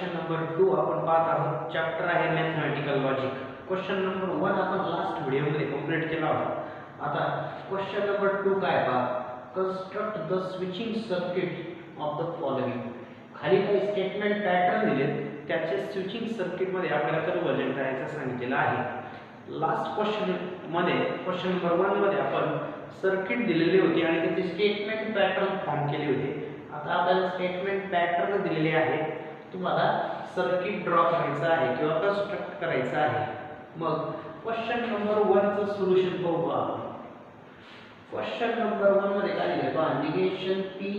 Question number 2 आपण पाहत आहोत. चॅप्टर आहे मॅथमॅटिकल लॉजिक. क्वेश्चन नंबर 1 आपण लास्ट व्हिडिओमध्ये कंप्लीट केला होता. आता क्वेश्चन नंबर 2 काय पहा. Construct the switching circuit of the following. खाली काही स्टेटमेंट पॅटर्न दिले, त्याचे स्विचिंग सर्किट मध्ये आपल्याला कन्वर्जन करायचं सांगितलेलं आहे. लास्ट क्वेश्चन मध्ये क्वेश्चन नंबर 1 मध्ये आपण सर्किट दिलेली होती आणि त्याचे स्टेटमेंट पॅटर्न फॉर्म केले होते. आता आपल्याला स्टेटमेंट पॅटर्न दिलेले आहे, तुम्हाला सर्किट ड्रॉ करायचं आहे किंवा कन्स्ट्रक्ट करायचं आहे. मग क्वेश्चन नंबर 1 चं सोल्युशन पाहू आपण. क्वेश्चन नंबर 1 मध्ये काय दिले पहा. निगेशन P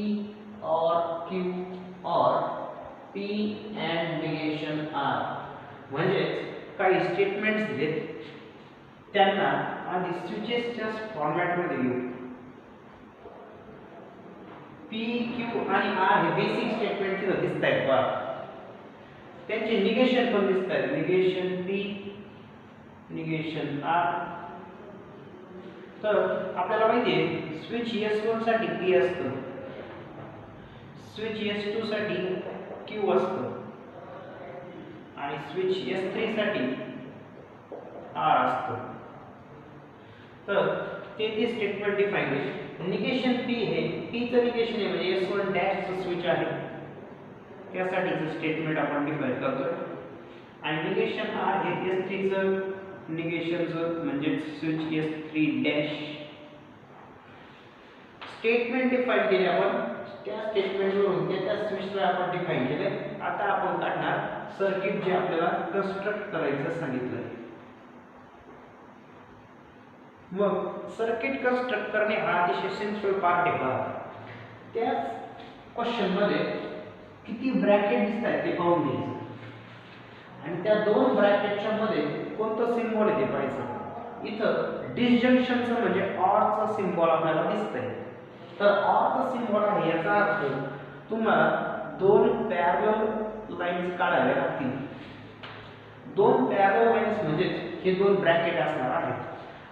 और Q और P and निगेशन R. म्हणजे काही स्टेटमेंट्स दिलेत, त्यांना आधी स्विचेसच्या फॉर्मॅट मध्ये लिहू. P, Q आणि R हे बेसिक स्टेटमेंट इथे दिसत आहेत पहा. त्यांचे निगेशन पण दिसत आहेत. Negation P, negation R. तर आपल्याला माहिती आहे स्विच S1 साठी P असतं, स्विच S2 साठी Q असतं आणि स्विच S3 साठी R असतं. तर ते स्टेटमेंट डिफाइन आहे. निगेशन P हे P चं निगेशन आहे म्हणजे S1 डॅश चं स्विच आहे, त्यासाठीचं स्टेटमेंट आपण डिफाइन करतोय. आणि निगेशन R हे S3 चं निगेशनचं म्हणजे switch S3 dash. Statement define केले आपण, त्या स्टेटमेंटवरून त्या स्विचला आपण डिफाइन केले. आता आपण काढणार सर्किट जे आपल्याला कन्स्ट्रक्ट करायचं सांगितलं. मग सर्किट कन्स्ट्रक्ट करणे हा अतिशय सिंपल पार्ट आहे पहा. त्या क्वेश्चन मध्ये किती ब्रॅकेट दिसतात ते पाहून घ्यायचं आणि त्या दोन ब्रॅकेटच्या मध्ये कोणतं सिम्बॉल आहे ते पाहायचं. इथं डिसजंक्शनचं म्हणजे ऑरचं सिम्बॉल आपल्याला दिसतंय. तर ऑरचं सिम्बॉल आहे याचा अर्थ तुम्हाला दोन पॅरलल लाईन्स काढाव्या लागतील. दोन पॅरलल लाईन्स म्हणजे हे दोन ब्रॅकेट असणार आहेत.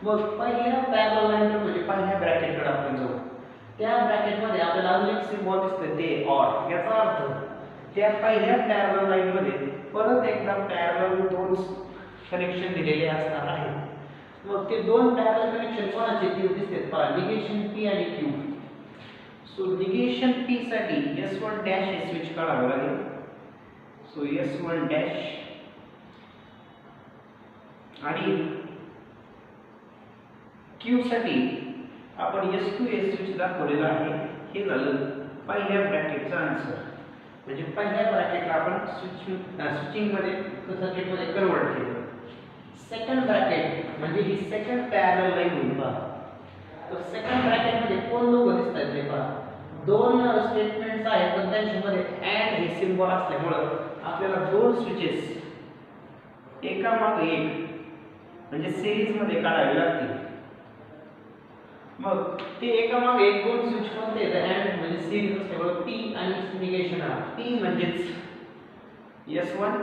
मग पहिल्या पॅरलल लाईन म्हणजे पहिल्या ब्रॅकेटकडे आपण जाऊ. त्या ब्रॅकेटमध्ये आपल्याला अजून एक सिम्बॉल दिसतोय ते ऑर. याचा अर्थ त्या पहिल्या पॅरलल लाईन मध्ये परत एकदा पॅरलल दोन कनेक्शन दिलेले असणार आहेत. मग ते दोन पॅरलल कनेक्शन कोणाचे ते दिसतात पहा. निगेशन P आणि Q. सो निगेशन P साठी S1 डॅश हे स्विच काढावं लागेल. सो S1 डॅश आणि Q साठी आपण S2 हे स्विच दाखवलेला आहे. हे झालं पहिल्या ब्रॅकेटचा आन्सर. म्हणजे पहिल्या ब्रॅकेटला आपण स्विचिंग मध्ये सर्किट मध्ये कन्वर्ट केलं. सेकंड ब्रॅकेट म्हणजे ही सेकंड पॅरलल लाईन होईल पहा. तर सेकंड ब्रॅकेट मध्ये कोण लोक दिसतात ते पहा. दोन स्टेटमेंट्स आहेत पण त्यांच्यामध्ये अँड हे सिम्बॉल असल्यामुळे आपल्याला दोन स्विचेस एकामागे एक म्हणजे सिरीज मध्ये काढावे लागतील. मग ते एकामागे एक दोन स्विच कोणते आहेत अँड म्हणजे सिरीज असल्यामुळे P आणि निगेशन R. P म्हणजेच S1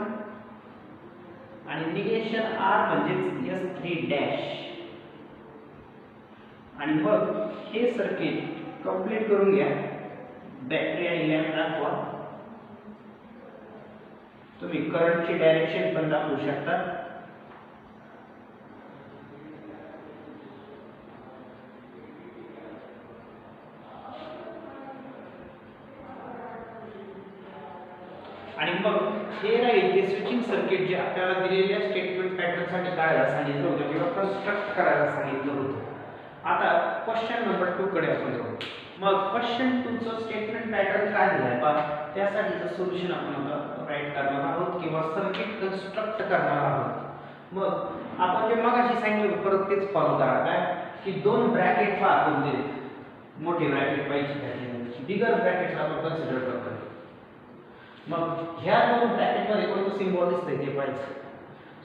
आणि निगेशन R म्हणजेच S3 डॅश. आणि मग हे सर्किट कंप्लीट करून घ्या. बॅटरी आणि लॅम्प दाखवा. तुम्ही करंटची डायरेक्शन पण दाखवू शकता. आणि मग हे राहील ते स्विचिंग सर्किट जे आपल्याला दिलेल्या स्टेटमेंट पॅटर्न साठी काढायला सांगितलं होतं किंवा कन्स्ट्रक्ट करायला सांगितलं होतं. आता क्वेश्चन नंबर 2 कडे आपण जाऊ. मग क्वेश्चन 2 चं स्टेटमेंट पॅटर्न काय दिलाय पहा. त्यासाठीचं सोल्युशन आपण आता राईट करणार आहोत किंवा सर्किट कन्स्ट्रक्ट करणार आहोत. मग आपण जे मगाशी सांगितलं परत तेच फॉलो करा. काय की दोन ब्रॅकेट पहा कोणते मोठे ब्रॅकेट पाहिजे, त्याचे बिगर ब्रॅकेट्स आपण कन्सिडर करतो. मग ह्या दोन ब्रॅकेट मध्ये कोणतं सिम्बॉल दिसतंय ते पाहायचं.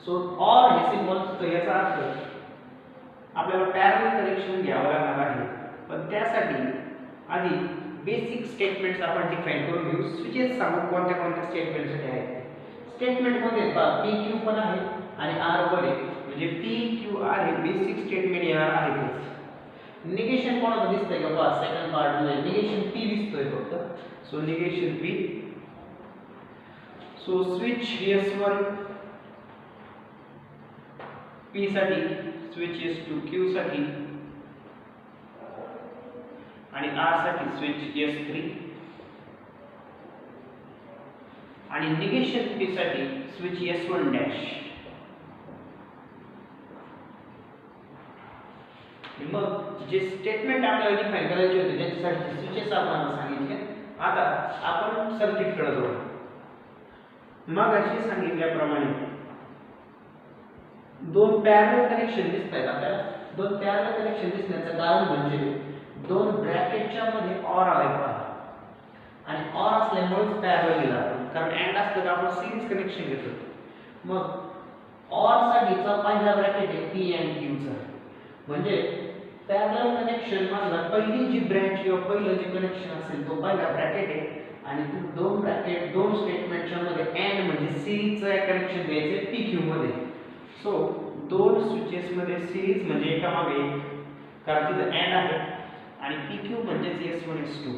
सो ऑर हे सिम्बॉल दिसतं याचा अर्थ आपल्याला पॅरलल कनेक्शन घ्यावं लागणार आहे. पण त्यासाठी आधी बेसिक स्टेटमेंट्स आपण डिफाइन करून घेऊ. स्विचेस सांगू कोणत्या कोणत्या स्टेटमेंटसाठी आहेत. स्टेटमेंट मध्ये पहा P Q पण आहे आणि R पण आहे. म्हणजे P Q R हे बेसिक स्टेटमेंट यार आहेतच. निगेशन कोणाचं दिसतंय का पहा. सेकंड पार्ट मध्ये निगेशन P दिसतोय फक्त. So negation P. So switch S1 P साठी, स्विच S2 Q साठी आणि R साठी स्विच S3 आणि निगेशन P साठी स्विच S1 डॅश. मग जे स्टेटमेंट आपल्याला डिफाइन करायचे होते त्याच्यासाठी स्विचेस आपण सांगितले. आता आपण सर्किट कडे जाऊ. मग अशी सांगितल्याप्रमाणे दोन पॅरलल कनेक्शन दिसतात आपल्याला. दोन पॅरलल कनेक्शन दिसण्याचं कारण म्हणजे दोन ब्रॅकेटच्या मध्ये OR आलाय पहा आणि OR असल्यामुळे पॅरलल दिला आपण, कारण अँड असलं तर आपण सिरीज कनेक्शन घेतो. मग OR साठीचा पहिला ब्रॅकेट आहे P and Q चा, म्हणजे पॅरलल कनेक्शन मधला पहिली जी ब्रँच किंवा पहिलं जे कनेक्शन असेल तो पहिला ब्रॅकेट आहे आणि दोन ब्रॅकेट दोन स्टेटमेंटच्या मध्ये अँड म्हणजे सिरीजचं कनेक्शन द्यायचे PQ मध्ये. सो दोन स्विचेस मध्ये सिरीज म्हणजे एकामागे एक, कारण तिथे अँड आहे आणि PQ म्हणजे S1 S2.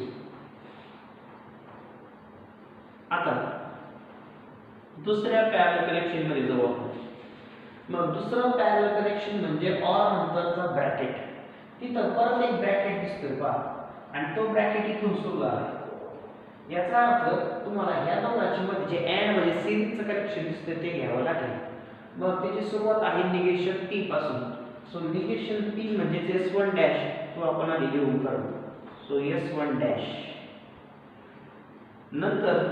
आता दुसऱ्या पॅरलल कनेक्शन मध्ये जाऊ आपण. मग दुसरं पॅरलल कनेक्शन म्हणजे OR नंतरचा ब्रॅकेट. तिथं परत एक ब्रॅकेट दिसतोय पहा आणि तो ब्रॅकेट इथून सुरू आहे. याचा अर्थ तुम्हाला ह्या दोघांच्या मध्ये जे अँड म्हणजे सिरीजचं कनेक्शन दिसतंय ते घ्यावं लागेल. मग त्याची सुरुवात आहे निगेशन P पासून. सो निगेशन P म्हणजे S1 डॅश, तो आपण आधी लिहून काढू. So S1 dash. नंतर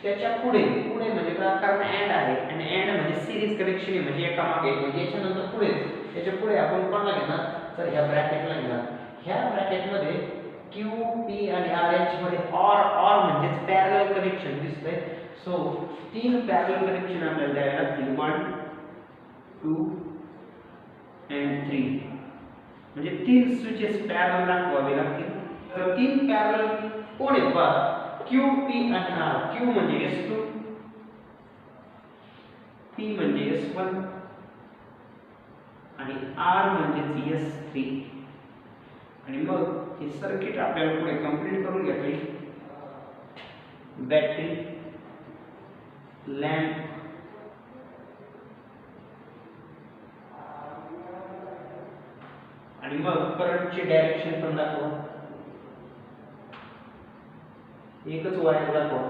त्याच्या पुढे म्हणजे काय, कारण अँड आहे आणि अँड म्हणजे सिरीज कनेक्शन आहे म्हणजे एकामागे, म्हणजे याच्यानंतर पुढे त्याच्या पुढे आपण कोणाला घेणार तर ह्या ब्रॅकेटला घेणार. ह्या ब्रॅकेट मध्ये Q P आणि R यांच्यामध्ये OR म्हणजेच पॅरलल कनेक्शन दिसतंय. सो तीन पॅरलल कनेक्शन आपल्याला द्यावे लागतील, 1 2 and 3. म्हणजे तीन स्विचेस पॅरलल दाखवावे लागतील. तर तीन पॅरलल कोण आहेत पहा, Q P आणि R. Q म्हणजे S2, P म्हणजे S1 आणि R म्हणजे S3. आणि मग हे सर्किट आपल्याला पुढे कंप्लीट करून घ्यायचं आहे. बॅटरी, लॅम्प, आणि मग करंटची डायरेक्शन पण दाखवा. एकच वायर दाखवा.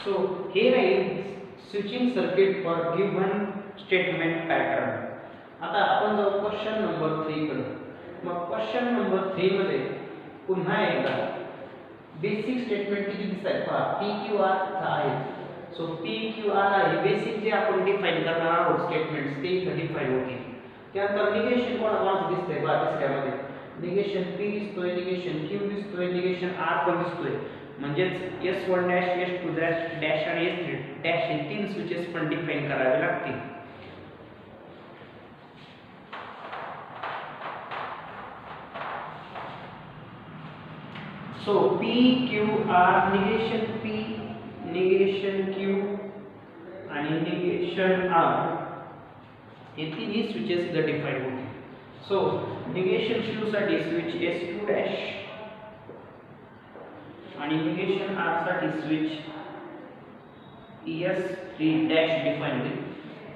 So here is switching circuit for given statement pattern. आता आपण जाऊ क्वेश्चन नंबर 3 कडे. मग क्वेश्चन नंबर 3 मध्ये पुन्हा एकदा बेसिक स्टेटमेंट किती दिसतात पहा, PQR आहे. सो PQR आहे बेसिक जे आपण डिफाइन करणार आहोत स्टेटमेंट्स ते इथे डिफाइन होतील. त्यानंतर निगेशन कोणाला दिसतंय पहा तिसऱ्यामध्ये, निगेशन P दिसतोय, निगेशन Q दिसतोय, निगेशन R पण दिसतोय. म्हणजेच S1 डॅश, S2 डॅश आणि S3 डॅश हे तीन स्विचेस पण डिफाइन करावे लागतील. So PQR, negation P, negation Q आणि निगेशन R हे तिन्ही स्विचेस इथे डिफाइन होतील. सो निगेशन Q साठी स्विच S2 डॅश आणि निगेशन R साठी स्विच S3 डॅश डिफाइन होईल.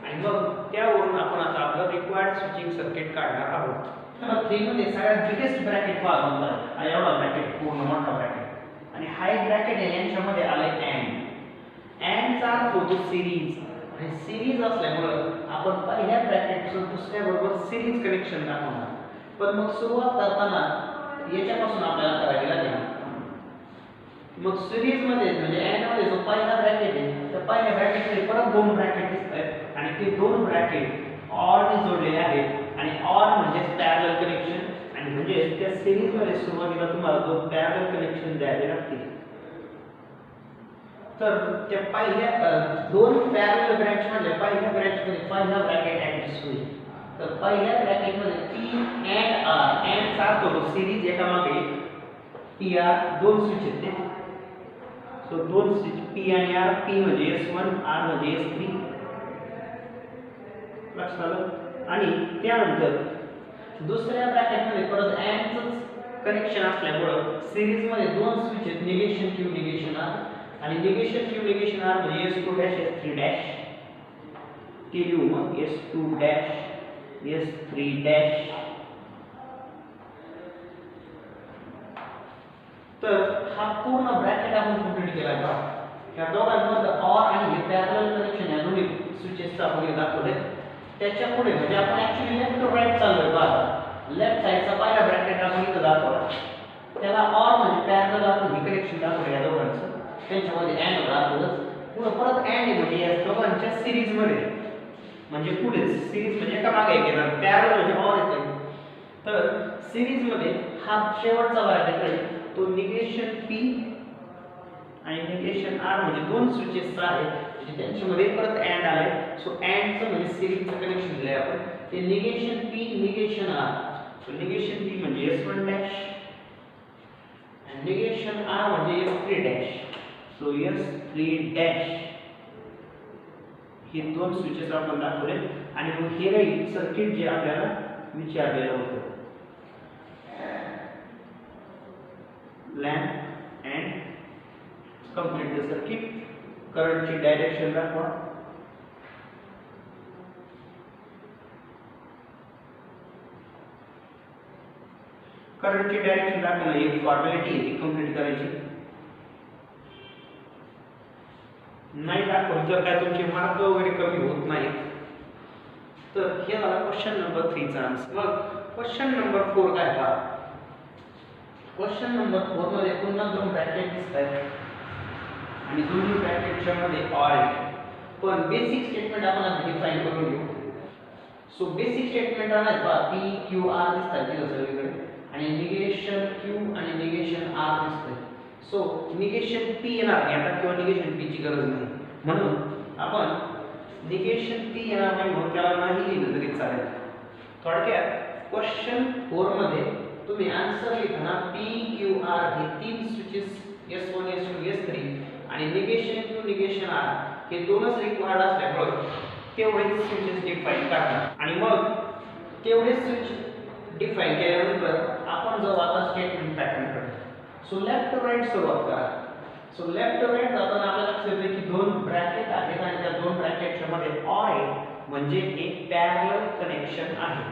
आणि मग त्यावरून आपण आता आपलं रिक्वायर्ड स्विचिंग सर्किट काढणार आहोत. नंबर 3 मध्ये सगळ्यात बिगेस्ट ब्रॅकेट पहा कोणता आहे, हा एवढा ब्रॅकेट, पूर्ण मोठा ब्रॅकेट. आणि हा एक ब्रॅकेट आहे, यांच्यामध्ये आलाय अँड. अँडचा अर्थ होतो सिरीज, आणि सिरीज असल्यामुळे आपण पहिल्या ब्रॅकेटचं दुसऱ्या बरोबर सिरीज कनेक्शन दाखवणार. पण मग सुरुवात करताना याच्यापासून आपल्याला करावी लागेल. मग सिरीज मध्ये म्हणजे अँड मध्ये जो पहिला ब्रॅकेट आहे त्या पहिल्या ब्रॅकेट मध्ये परत दोन ब्रॅकेट दिसतात आणि ते दोन ब्रॅकेट OR ने जोडलेले आहेत. आणि OR म्हणजे पॅरलल कनेक्शन, आणि म्हणजे त्या सिरीज मध्ये सुरुवातीला तुम्हाला दोन पॅरलल कनेक्शन द्यावे लागतील. तर त्या पहिल्या दोन पॅरलल ब्रँच मध्ये पहिल्या ब्रँच मध्ये पहिला ब्रॅकेट ऍडजस्ट होईल. तर पहिल्या ब्रॅकेट मध्ये P and R, अँड साथ होतो सिरीज एकामागे एक. PR दोन स्विच आहेत. सो दोन स्विच P आणि R, P म्हणजे S1, R म्हणजे S3. लक्षात आलं. आणि त्यानंतर दुसऱ्या ब्रॅकेटमध्ये परत अँडच कनेक्शन असल्यामुळं सिरीज मध्ये दोन स्विच आहेत, निगेशन क्यू निगेशन आर आणि निगेशन क्यू निगेशन आर म्हणजे S2 डॅश S3 डॅश ते लिहू मग S2 डॅश S3 डॅश. तर हा पूर्ण ब्रॅकेट आपण कंप्लीट केला का या दोघांमध्ये ऑर आणि हे पॅरलल कनेक्शन या दोन्ही स्विचेसचा आपण दाखवले. त्याच्या पुढे म्हणजे आपण ऍक्च्युअली लेफ्ट टू राईट चाललोय बघा. लेफ्ट साइडचा पहिला ब्रॅकेट आपण इथं दाखवला, त्याला ऑर म्हणजे पॅरलल आपण हे कनेक्शन दाखवलं या दोघांचं, त्यांच्यामध्ये अँड दाखवलं. पुढे परत अँड आहे म्हणजे या दोघांच्या सिरीज मध्ये म्हणजे पुढे सिरीज म्हणजे एका मागे एक येणार, पॅरलल म्हणजे ऑर येते. तर सिरीज मध्ये हा शेवटचा ब्रॅकेट आहे तो निगेशन P आणि निगेशन R म्हणजे दोन स्विचेसचा आहे म्हणजे त्यांच्यामध्ये परत अँड आलाय. सो अँडचं म्हणजे सिरीजचं कनेक्शन दिलंय आपण ते negation P negation R. So negation P म्हणजे S1 डॅश आणि निगेशन R म्हणजे S3 dash. So S3 dash हे दोन स्विचेस आपण दाखवले आणि मग हे राहील सर्किट जे आपल्याला विचारलेलं होतं, lamp and complete the circuit. current ची डायरेक्शन दाखवा. करंट ची डायरेक्शन दाखवणं एक फॉर्मॅलिटी आहे ती कंप्लीट करायची. नाही दाखवलं जर काय तुमचे मार्क वगैरे कमी होत नाहीत तर हे झाला क्वेश्चन नंबर 3 चा आन्सर. मग क्वेश्चन नंबर 4 काय पहा. क्वेश्चन नंबर 4 मध्ये पुन्हा दोन ब्रॅकेट दिसतात आणि दोन्ही ब्रॅकेटच्या मध्ये ऑर आहे. पण बेसिक स्टेटमेंट आपण आता डिफाइन करून घेऊ. सो बेसिक स्टेटमेंट आहे पहा P Q R दिसतात तिथे सगळीकडे आणि निगेशन Q आणि निगेशन R दिसतंय. सो निगेशन P येणार नाही आता किंवा निगेशन P ची गरज नाही म्हणून आपण निगेशन P येणार नाही म्हणून त्याला नाही लिहिलं तरी चालेल. थोडक्यात क्वेश्चन 4 मध्ये तुम्ही आन्सर लिहिताना P Q R हे तीन स्विचेस S1 S2 S3 आणि निगेशन Q निगेशन R हे दोनच रिक्वायर्ड असल्यामुळे तेवढेच स्विचेस डिफाइन करा आणि मग तेवढेच स्विच डिफाइन केल्यानंतर आपण जाऊ आता स्टेटमेंट पॅटर्न कडे. सो लेफ्ट टू राईट सुरुवात करा. सो लेफ्ट टू राईट जाताना आपल्याला लक्षात येते की दोन ब्रॅकेट आहेत आणि त्या दोन ब्रॅकेटच्या मध्ये ऑर आहे म्हणजे एक पॅरलल कनेक्शन आहे.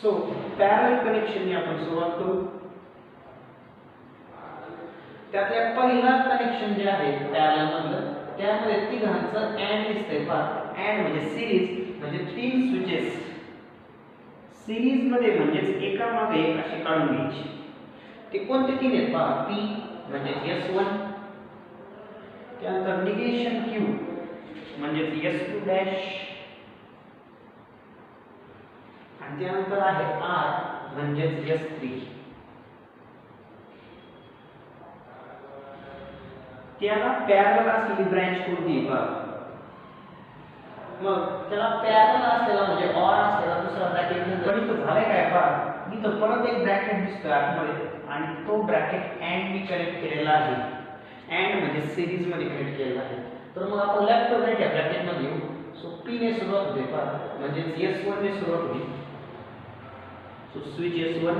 सो पॅरलल कनेक्शनने आपण सुरुवात करू. त्यातल्या पहिला कनेक्शन जे आहे पॅरलल मधलं त्यामध्ये तिघांचं अँड दिसतंय पहा. अँड म्हणजे सिरीज म्हणजे तीन स्विचेस सिरीज मध्ये म्हणजेच एका मागे एक असे काढून घ्यायचे. ते कोणते तीन आहेत पहा. P म्हणजे S1 त्यानंतर निगेशन Q म्हणजे S2 डॅश आणि त्यानंतर आहे R म्हणजे S3. त्याला पॅरलल असलेली ब्रांच कोणती आहे पहा. मग त्याला पॅरलल असलेला म्हणजे ऑर असलेला दुसरा ब्रॅकेट पण इथं झालंय काय पहा. इथं परत एक ब्रॅकेट दिसतोय आतमध्ये आणि तो ब्रॅकेट अँड नी कनेक्ट केलेला आहे. अँड म्हणजे सिरीज मध्ये कनेक्ट केलेला आहे. तर मग आपण लेफ्ट टू राईट या ब्रॅकेट मध्ये येऊ. सो P ने सुरुवात होते पहा म्हणजे S1 ने सुरुवात होईल. सो स्विच S1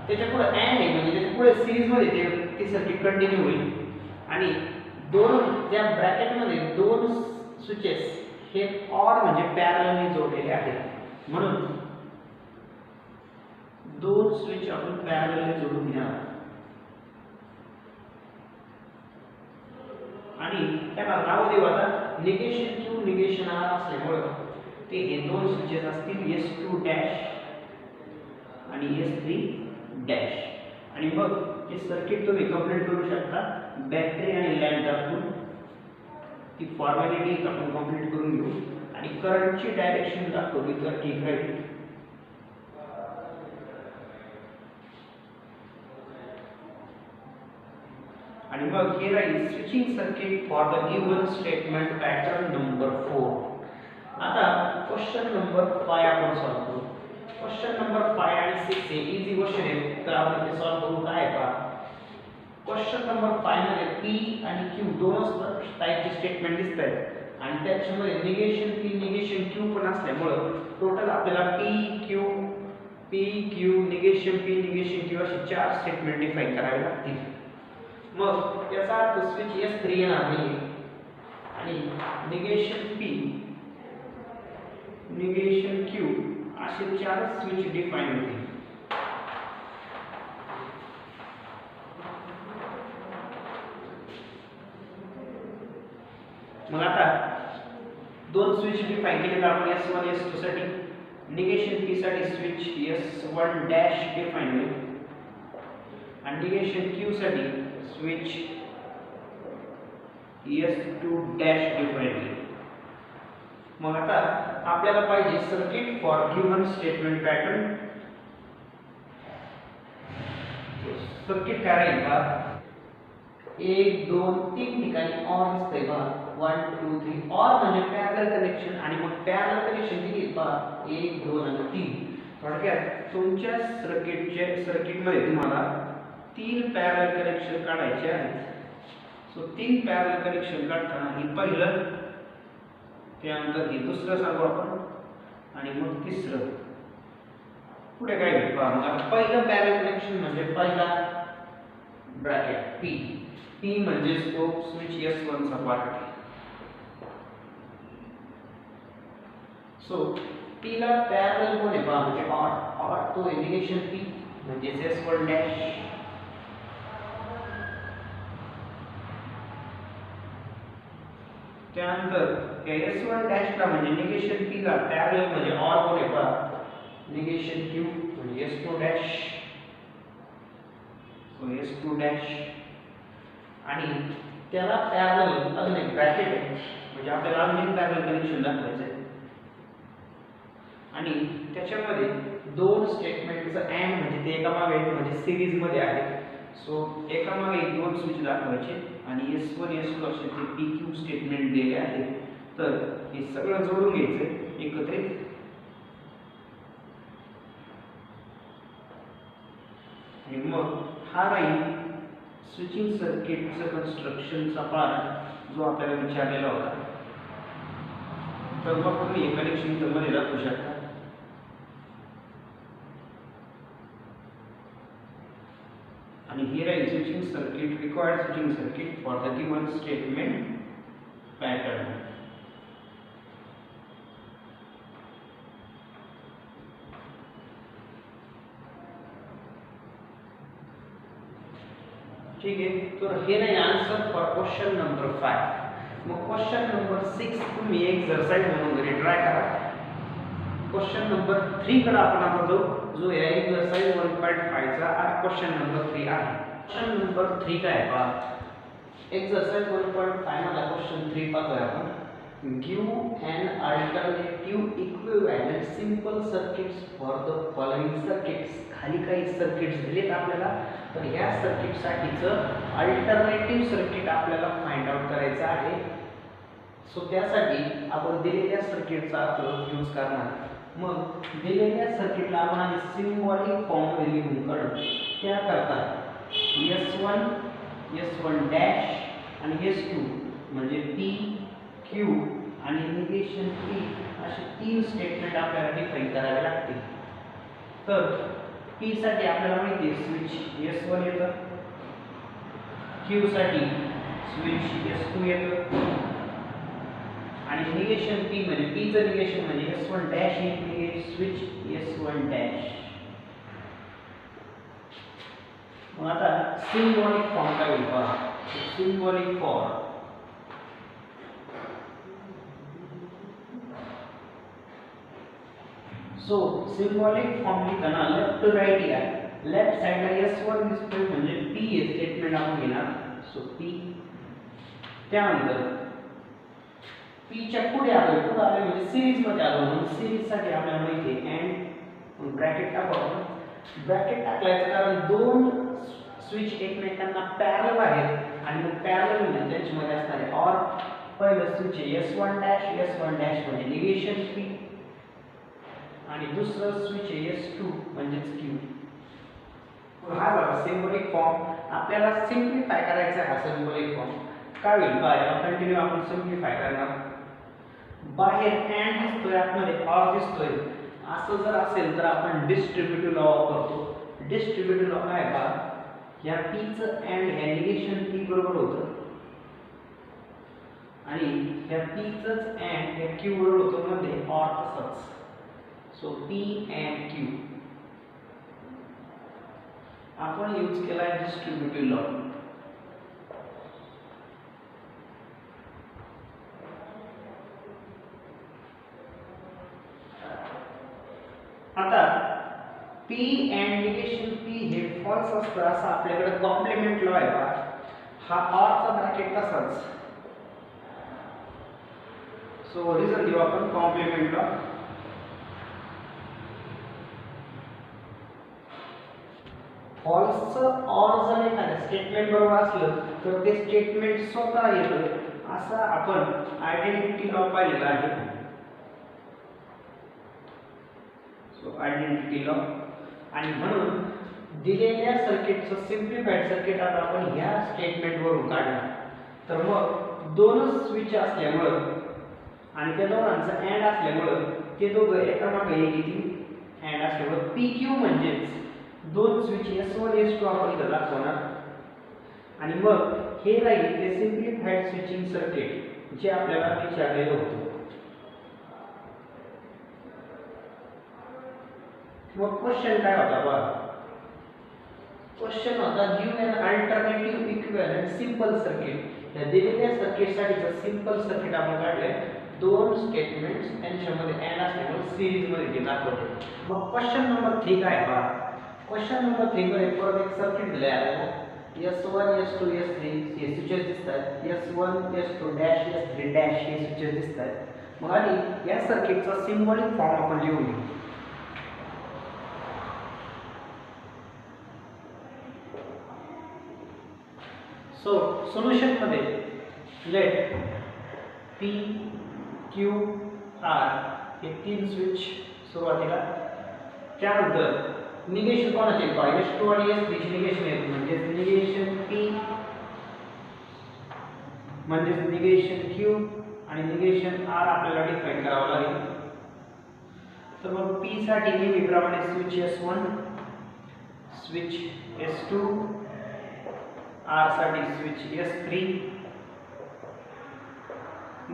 त्याच्या पुढे अँड आहे म्हणजे त्याच्या पुढे सिरीज मध्ये ते सर्किट कंटिन्यू होईल आणि दोन त्या ब्रॅकेट मध्ये दोन स्विचेस हे ऑर म्हणजे पॅरलल ने जोडलेले आहेत म्हणून दोन स्विच आपण पॅरलल ने जोडून घेणार आणि त्याला नाव देऊ आता निगेशन Q निगेशन R असल्यामुळे ते हे दोन स्विचेस असतील S2 डॅश आणि S3 डॅश आणि मग हे सर्किट तुम्ही कंप्लीट करू शकता. बॅटरी आणि लॅम्प दाखवून ती फॉर्मॅलिटी आपण कंप्लीट करून घेऊ आणि करंटची डायरेक्शन दाखवली तर ठीक राहील. आणि मग हे राहील switching circuit for the given statement pattern number 4. आता क्वेश्चन नंबर 5 आपण सॉल्व करू. क्वेश्चन नंबर 5 आणि 6 हे इझी क्वेश्चन आहेत तर आपण ते सॉल्व करू. काय पहा क्वेश्चन नंबर 5 मध्ये P आणि Q दोनच टाइपचे स्टेटमेंट दिसतात आणि त्याच्यामध्ये निगेशन पी निगेशन क्यू पण असल्यामुळं टोटल आपल्याला P Q negation P negation Q असे 4 स्टेटमेंट डिफाइन करावे लागतील. मग याचा अर्थ स्विच S3 येणार नाही आणि निगेशन पी निगेशन क्यू असे 4 स्विच डिफाइन होतील. मग आता दोन स्विच डिफाइन केले आपण S1 S2 साठी. निगेशन पी साठी स्विच S1 डॅश डिफाइन होईल आणि निगेशन क्यू साठी स्विच S2 डॅश डिफाइन होईल. मग आता आपल्याला पाहिजे circuit for given statement pattern. Circuit काय राहील का 1 2 3 ठिकाणी ऑर दिसतंय बा 1 2 3 ऑर म्हणजे पॅरलल कनेक्शन आणि मग पॅरलल कनेक्शन किती बा 1 2 आणि 3. थोडक्यात तुमच्या सर्किटमध्ये तुम्हाला 3 पॅरलल कनेक्शन काढायचे आहेत. सो 3 पॅरलल कनेक्शन काढताना हे पहिलं, त्यानंतर हे दुसरं सांगू आपण आणि मग तिसरं. पुढे काय होईल पहा. मग पहिलं पॅरलल कनेक्शन म्हणजे पहिला ब्रॅकेट P म्हणजे तो स्विच S1 चा पार्ट आहे. सो P ला पॅरलल कोण आहे पहा म्हणजे ऑर तो निगेशन P म्हणजे S1 डॅश. त्यानंतर या S1 डॅश ला म्हणजे निगेशन P ला पॅरलल म्हणजे ऑर कोण आहे पहा निगेशन Q म्हणजे S2 dash. So S2 dash आणि त्याला पॅरलल अजून एक ब्रॅकेट आहे म्हणजे आपल्याला अजून एक पॅरलल कनेक्शन दाखवायचं आहे आणि त्याच्यामध्ये दोन स्टेटमेंटचं अँड म्हणजे ते एकामागे एक म्हणजे सिरीज मध्ये आहे. सो एकामागे एक दोन स्विच दाखवायचे आणि S1 S2 असे ते PQ स्टेटमेंट दिले आहे. तर हे सगळं जोडून घ्यायचं एकत्रित आणि मग हा राहील स्विचिंग सर्किटचं कन्स्ट्रक्शनचा पार्ट जो आपल्याला विचारलेला होता. तर मग तुम्ही हे कनेक्शन इथं मध्ये दाखवू शकता. आणि हे राहील switching circuit required switching circuit for the given statement pattern. ठीक आहे. तर हे नाही आन्सर फॉर क्वेश्चन नंबर 5. मग क्वेश्चन नंबर 6 तुम्ही एक्सरसाइज म्हणून घरी ट्राय करा. क्वेश्चन नंबर 3 कडे आपण आता जाऊ जो या एक्सरसाइज 1.5 चा क्वेश्चन नंबर 3 आहे. क्वेश्चन नंबर 3 काय आहे पहा. एक्सरसाइज 1.5 मध्ये क्वेश्चन 3 पाहतोय आपण. Give an alternative equivalent simple circuits for the following circuits. खाली काही सर्किट्स दिलेत आपल्याला. तर या सर्किट साठीचं अल्टरनेटिव्ह सर्किट आपल्याला फाइंड आउट करायचं आहे. सो त्यासाठी आपण दिलेल्या सर्किटचा यूज करणार. मग दिलेल्या सर्किटला आपण आधी सिम्बॉलिक फॉर्म मध्ये लिहून काढू. त्याकरता S1 डॅश आणि S2 म्हणजे P Q आणि निगेशन P असे 3 स्टेटमेंट आपल्याला डिफाइन करावे लागतील. तर P साठी आपल्याला माहिती आहे स्विच S1 येतं, Q साठी स्विच S2 येतं आणि निगेशन P म्हणजे P चं निगेशन म्हणजे S1 डॅश हे स्विच S1 डॅश. मग आता सिम्बॉलिक फॉर्म काय होईल पहा. Symbolic form so symbolic form लिहिताना लेफ्ट टू राइट या. लेफ्ट साइडला S1 दिसतोय म्हणजे P हे स्टेटमेंट आपण घेणार. सो P त्यानंतर P च्या पुढे आलो म्हणजे सिरीज मध्ये आलो म्हणून सिरीज साठी आपल्याला माहिती आहे अँड ब्रॅकेट टाकू आपण. ब्रॅकेट टाकल्याचं कारण दोन स्विच एकमेकांना पॅरलल आहेत आणि मग पॅरलल म्हणजे त्यांच्यामध्ये असणारे ऑर. पहिलं स्विच S1 डॅश म्हणजे निगेशन P आणि दुसरं स्विच S2 म्हणजेच Q. हा झाला सिम्बॉलिक फॉर्म. आपल्याला सिम्प्लिफाय करायचा हा सिम्बॉलिक फॉर्म काय होईल पहा. कंटिन्यू आपण सिम्प्लिफाय करणार. बाहेर अँड दिसतोय आतमध्ये ऑर दिसतोय असं जर असेल तर आपण डिस्ट्रीब्युटिव्ह लॉ वापरतो. डिस्ट्रीब्युटिव्ह लॉ काय बा या p चं अँड ह्या निगेशन p बरोबर होतं आणि ह्या p चंच अँड ह्या q बरोबर होतं मध्ये ऑर तसंच. सो p अँड q आपण यूज केला डिस्ट्रीब्युटिव्ह लॉ. आता p अँड निगेशन p हे फॉल्स असतं असं आपल्याकडे कॉम्प्लिमेंट लॉ आहे बा. हा ऑर चा ब्रॅकेट तसाच. सो रिझल्ट घेऊ आपण कॉम्प्लिमेंट लॉ. फॉल्सचं ऑर जर एखाद्या स्टेटमेंट बरोबर असलं तर ते स्टेटमेंट स्वतः येतं असं आपण आयडेंटिटी लॉ पाहिलेला आहे. सो आयडेंटिटी लॉ आणि म्हणून दिलेल्या सर्किटचं सिम्प्लिफाईड सर्किट आता आपण ह्या स्टेटमेंटवरून काढणार. तर मग दोनच स्विच असल्यामुळं आणि त्या दोघांचं अँड असल्यामुळं ते दोघं एकामागे एक येतील. अँड असल्यामुळं PQ म्हणजेच दोन स्विच S1 S2 आपण इथं दाखवणार आणि मग हे राहील ते सिम्प्लिफाईड स्विचिंग सर्किट जे आपल्याला विचारलेलं होतं. मग क्वेश्चन काय होता बा. क्वेश्चन होता give an alternative equivalent simple circuit. या दिलेल्या सर्किटसाठीचं सिंपल सर्किट आपण काढलंय. दोन स्टेटमेंट्स त्यांच्यामध्ये अँड असल्यामुळे सिरीज मध्ये ते दाखवले. मग क्वेश्चन नंबर 3 काय बा. क्वेश्चन नंबर 3 मध्ये परत एक सर्किट दिले आहे. S1 S2 S3 हे स्विचेस दिसतात. S1 S2 dash S3 dash हे स्विचेस दिसतात. मग आधी या सर्किटचा सिम्बॉलिक फॉर्म आपण लिहून घेऊ. सो सोल्यूशन मध्ये लेट P Q R हे तीन स्विच सुरुवातीला. त्यानंतर निगेशन कोणाचे पहा S2 आणि S3 चे निगेशन येते म्हणजे निगेशन P म्हणजे निगेशन Q आणि निगेशन R आपल्याला डिफाइन करावं लागेल. तर मग P साठी नेहमीप्रमाणे switch S1 switch S2 R साठी स्विच S3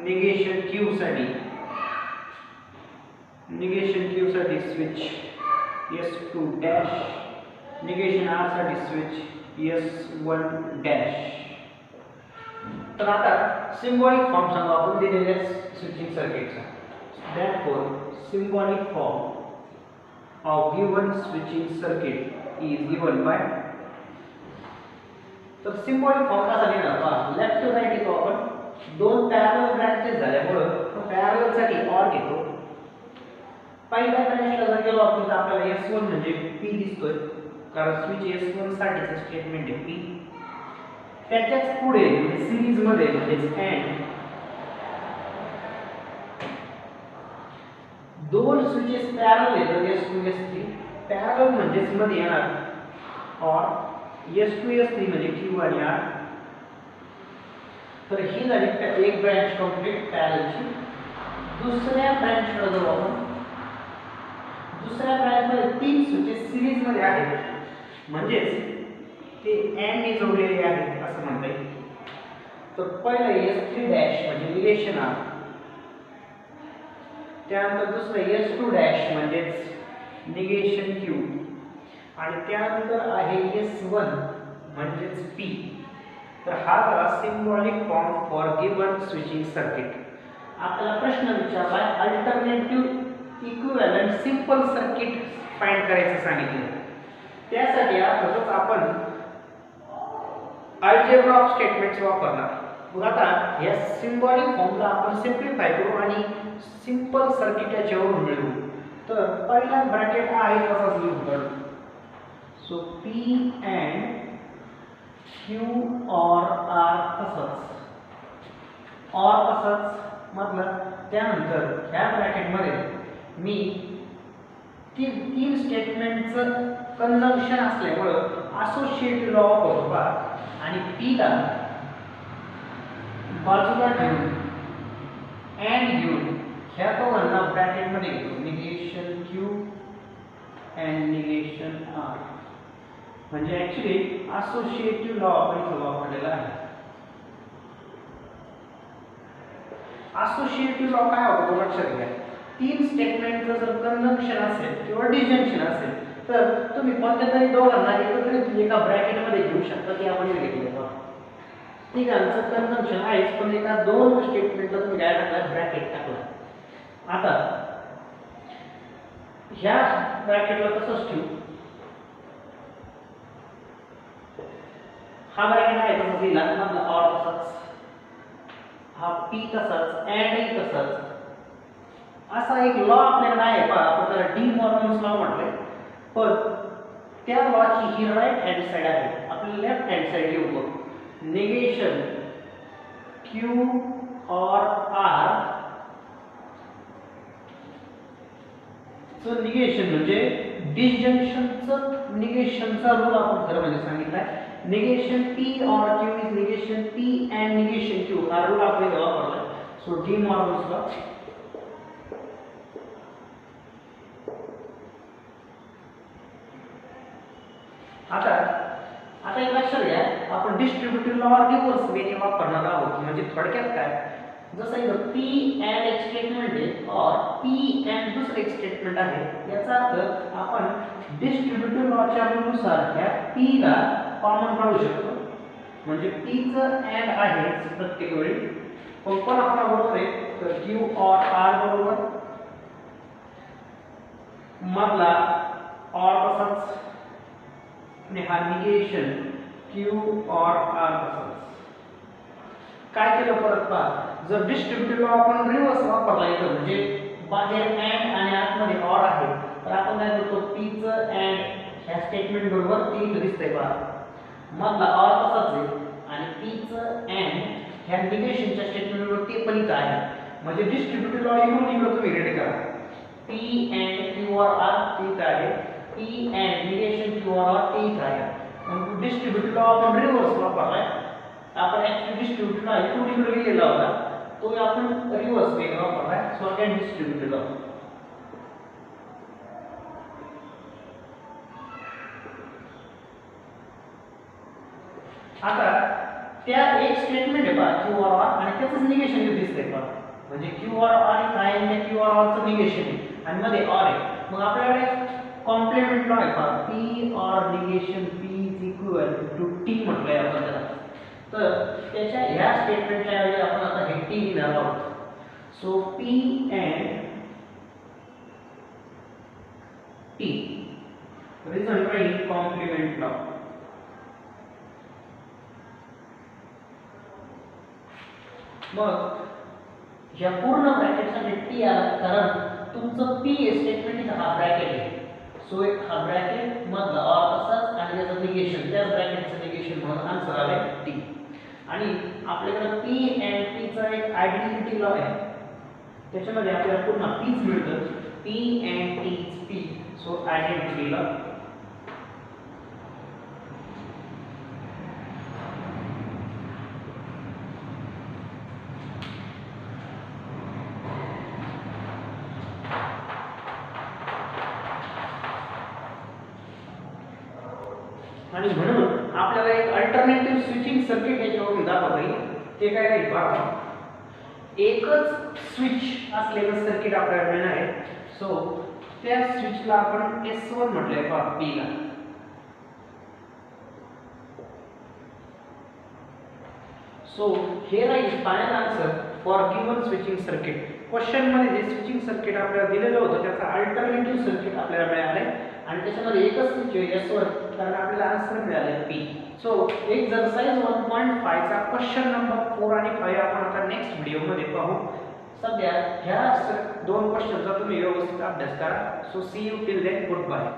निगेशन Q साठी switch S2 dash negation R साठी स्विच S1 डॅश. तर आता सिम्बॉलिक फॉर्म सांगू आपण दिलेल्या स्विचिंग सर्किटचा. Therefore symbolic form of given switching circuit is given by. तर सिम्बॉलिक फॉर्म कसा लिहिणार पहा. लेफ्ट टू राईट घेतो आपण. दोन पॅरलल ब्रँचेस झाल्यामुळे पॅरलल साठी ऑर घेतो. पहिल्या ब्रँचला जर गेलो आपण तर आपल्याला S1 म्हणजे P दिसतोय कारण स्विच S1 साठीचं स्टेटमेंट आहे P. त्याच्याच पुढे म्हणजे सिरीज मध्ये म्हणजेच अँड दोन स्विचेस पॅरलल आहेत S2 S3 पॅरलल म्हणजेच मध्ये येणार और S2 S3 म्हणजे Q आणि R. तर ही झाली एक ब्रँच कंप्लीट पॅरललची. दुसऱ्या ब्रँचकडे जाऊ आपण. दुसऱ्या ब्रँचमध्ये तीन स्विचेस सिरीज मध्ये आहेत म्हणजेच ते अँड ने जोडलेले आहेत असं म्हणता येईल. तर पहिलं S3 डॅश म्हणजे निगेशन R. त्यानंतर दुसरं S2 डॅश म्हणजेच निगेशन Q आणि त्यानंतर आहे S1 म्हणजेच P. तर हा झाला symbolic form for given switching circuit. आपल्याला प्रश्न विचारलाय alternative equivalent simple circuit find करायचं सांगितलं. त्यासाठी अर्थातच आपण अल्जेब्रा ऑफ स्टेटमेंट्स वापरणार. मग आता या सिम्बॉलिक फॉर्मला आपण सिम्प्लिफाय करू आणि सिंपल सर्किट याच्यावरून मिळवू. तर पहिला ब्रॅकेट आहे तसाच लिहू करू. So P and Q or R तसंच मतलब त्यानंतर ह्या ब्रॅकेटमध्ये मी तीन स्टेटमेंटचं कंजंक्शन असल्यामुळं असोसिएटिव्ह लॉ वापरतो आणि P ला बाजूला ठेवून अँड घेऊन ह्या दोघांना ब्रॅकेट मध्ये घेतो, negation Q and negation R. म्हणजे ऍक्च्युली असोसिएटिव्ह लॉ आपण इथे वापरलेला आहे. असोसिएटिव्ह लॉ काय होतो लक्षात घ्या, तीन स्टेटमेंटचं जर कंजंक्शन असेल किंवा डिसजंक्शन असेल तर तुम्ही कोणत्या तरी दोघांना एकत्रित एका ब्रॅकेट मध्ये घेऊ शकता. ते आपण घेतले बघा, तिघांचं कंजंक्शन आहेच, पण एका दोन स्टेटमेंटला तुम्ही काय टाकला, ब्रॅकेट टाकला. आता ह्या ब्रॅकेटला तसंच ठेवू, हा ब्रॅकेट आहे तसंच लिहिला, मधला ऑर तसाच, हा पी तसाच, अँड ही तसाच. असा एक लॉ आपल्याकडे आहे पहा, आपण त्याला डी मॉर्गन्स लॉ म्हटलंय, पण त्या लॉची ही राईट हँड साइड आहे. आपल्याला लेफ्ट हँड साइड लिहू बघ, निगेशन Q और R चं निगेशन म्हणजे डिसजंक्शनचं निगेशनचा रूल आपण खरं म्हणजे सांगितलाय. निगेशन P और Q is negation P and negation Q, हा रूल आपण वापरलाय. So D Morgan's law. आता एक लक्षात घ्या, आपण डिस्ट्रीब्युटिव्ह लॉ रिव्हर्स वेने वापरणार आहोत. म्हणजे थोडक्यात काय, जसं इथं P अँड एक स्टेटमेंट आहे और P अँड दुसरे एक स्टेटमेंट आहे, याचा अर्थ आपण डिस्ट्रीब्युटिव्ह लॉच्या नुसार ह्या P ला कॉमन काढू शकतो. म्हणजे P चं अँड आहे प्रत्येक वेळी, पण कोणाबरोबर आहे तर Q और R बरोबर, मधला और तसाच, आणि हा निगेशन Q और R तसाच. काय केलं परत पहा, जर डिस्ट्रीब्युटिव्ह लॉ आपण रिव्हर्स वापरला इथं, म्हणजे बाहेर अँड आणि आतमध्ये ऑर आहे, तर आपण काय करतो, P चं अँड ह्या स्टेटमेंट बरोबर ते इथं दिसतंय पहा, मधला ऑर तसाच आहे, आणि P चं अँड ह्या निगेशनच्या स्टेटमेंट बरोबर ते पण इथं आहे. म्हणजे डिस्ट्रीब्युटिव्ह लॉ इकडून तुम्ही रेडी करा, P अँड Q और R ते इथं आहे, P अँड निगेशन Q और R ते इथं आहे. मग डिस्ट्रीब्युटिव्ह लॉ आपण रिव्हर्स वापरलाय. आपण ऍक्च्युअली डिस्ट्रीब्युटिव्ह लॉ इकडून इकडे लिहिलेला होता, तो आपण रिव्हर्स वेने वापरलाय. So again distributive law. आता त्या एक स्टेटमेंट आहे पहा Q और R, आणि त्याचंच निगेशन इथे दिसतंय पहा. म्हणजे Q और R काय आहे, Q और R चं निगेशन आहे आणि मध्ये ऑर आहे. मग आपल्याकडे कॉम्प्लिमेंट लॉ आहे पहा, P और negation P is equivalent to T म्हटलंय आपण त्याला. तर त्याच्या ह्या स्टेटमेंटच्या ऐवजी आपण आता हे T लिहिणार आहोत. So P and T result राहील कॉम्प्लिमेंट लॉ. मग ह्या पूर्ण ब्रॅकेटसाठी T आला, कारण तुमचं P स्टेटमेंट इथं हा ब्रॅकेट आहे. सो एक हा ब्रॅकेट मधला ऑर तसाच, आणि त्याचं निगेशन त्याच ब्रॅकेटचं निगेशन म्हणून आन्सर आले T. आणि आपल्याकडे P अँड T चा एक आयडेंटिटी लॉ आहे, त्याच्यामध्ये आपल्याला पुन्हा Pच मिळतं, P and T is P. So identity law. आणि म्हणून आपल्याला एक अल्टरनेटिव्ह स्विचिंग सर्किट याच्यावरून दाखवता येईल. ते काय राहील पहा, एकच स्विच असलेलं सर्किट आपल्याला मिळणार आहे. सो त्या स्विचला आपण S1 म्हटलंय पहा, P ला. सो हे राहील final answer for given switching circuit. Question मध्ये जे स्विचिंग सर्किट आपल्याला दिलेलं होतं त्याचा अल्टरनेटिव्ह सर्किट आपल्याला मिळालंय, आणि त्याच्यामध्ये एकच स्विच आहे S1, कारण आपल्याला आन्सर मिळाले P. सो एक्सरसाइज 1.5 चा क्वेश्चन नंबर 4 आणि 5 आपण आता नेक्स्ट व्हिडिओ मध्ये पाहू. सध्या ह्या दोन क्वेश्चनचा तुम्ही व्यवस्थित अभ्यास करा. So see you till then, good bye.